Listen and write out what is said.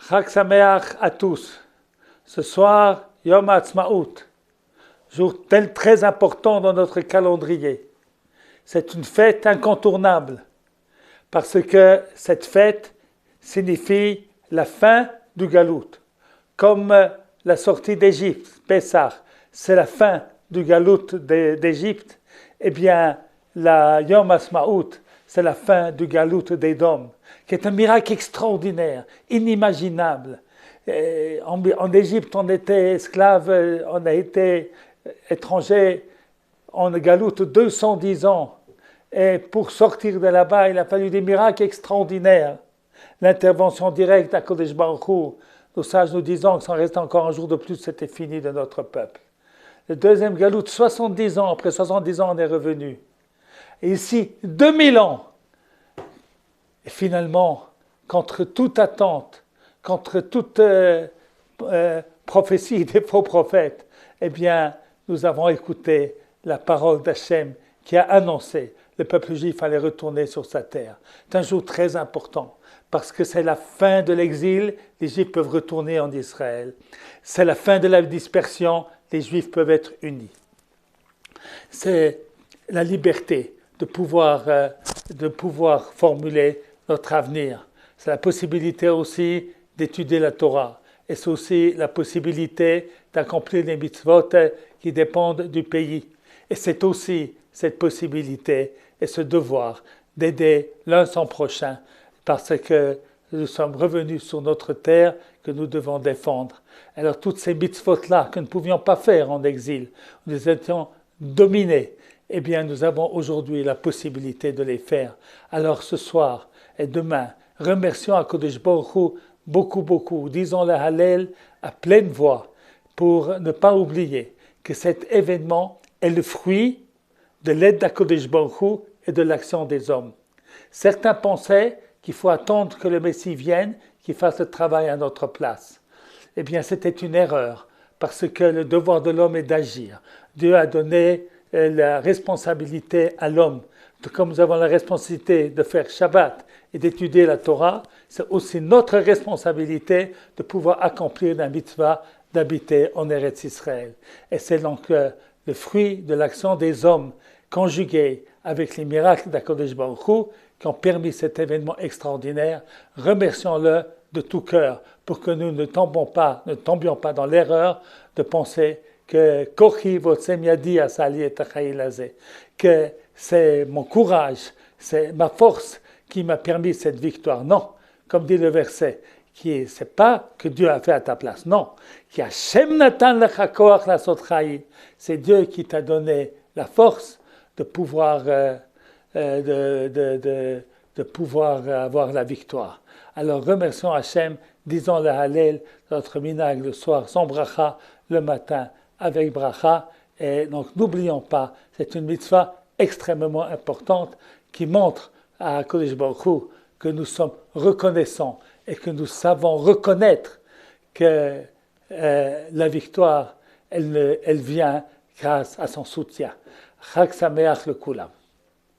Chag Sameach à tous. Ce soir, Yom HaAtzmaut, jour très important dans notre calendrier. C'est une fête incontournable parce que cette fête signifie la fin du Galout. Comme la sortie d'Égypte, Pessah, c'est la fin du Galout d'Égypte, eh bien, la Yom HaAtzmaut, c'est la fin du Galout d'Édom, qui est un miracle extraordinaire, inimaginable. En Égypte, on était esclave, on a été étranger en Galout 210 ans. Et pour sortir de là-bas, il a fallu des miracles extraordinaires. L'intervention directe à Kodesh Baruch Hu, nos sages nous disant que s'en reste encore un jour de plus, c'était fini de notre peuple. Le deuxième Galout, 70 ans, après 70 ans, on est revenu. Et ici, 2000 ans. Et finalement, contre toute attente, contre toute prophétie des faux prophètes, eh bien, nous avons écouté la parole d'Hachem qui a annoncé le peuple juif allait retourner sur sa terre. C'est un jour très important parce que c'est la fin de l'exil, les Juifs peuvent retourner en Israël. C'est la fin de la dispersion, les Juifs peuvent être unis. C'est la liberté de pouvoir formuler notre avenir. C'est la possibilité aussi d'étudier la Torah. Et c'est aussi la possibilité d'accomplir les mitzvot qui dépendent du pays. Et c'est aussi cette possibilité et ce devoir d'aider l'un son prochain parce que nous sommes revenus sur notre terre que nous devons défendre. Alors toutes ces mitzvot-là que nous ne pouvions pas faire en exil, nous étions dominés, eh bien nous avons aujourd'hui la possibilité de les faire. Alors ce soir et demain, remercions à Kodesh Baruch Hu beaucoup, disons le Hallel à pleine voix pour ne pas oublier que cet événement est le fruit de l'aide d'Kodesh Baruch Hu et de l'action des hommes. Certains pensaient qu'il faut attendre que le Messie vienne, qu'il fasse le travail à notre place. Eh bien, c'était une erreur, parce que le devoir de l'homme est d'agir. Dieu a donné la responsabilité à l'homme. Comme nous avons la responsabilité de faire Shabbat et d'étudier la Torah, c'est aussi notre responsabilité de pouvoir accomplir la mitzvah d'habiter en Eretz Israël. Et c'est donc le fruit de l'action des hommes conjugué avec les miracles d'Akadosh Baruch Hu qui ont permis cet événement extraordinaire. Remercions-le de tout cœur pour que nous ne tombions pas dans l'erreur de penser que Kochi votzem yadi asali et achayilazé, que c'est mon courage, c'est ma force qui m'a permis cette victoire. Non, comme dit le verset, c'est pas que Dieu a fait à ta place, non. C'est Dieu qui t'a donné la force de pouvoir avoir la victoire. Alors remercions Hachem, disons le Hallel, notre minag le soir sans bracha, le matin avec bracha. Et donc n'oublions pas, c'est une mitzvah extrêmement importante qui montre à Kodesh Baruch Hu que nous sommes reconnaissants et que nous savons reconnaître que la victoire, elle vient grâce à son soutien. Chag Sameach le Kulam.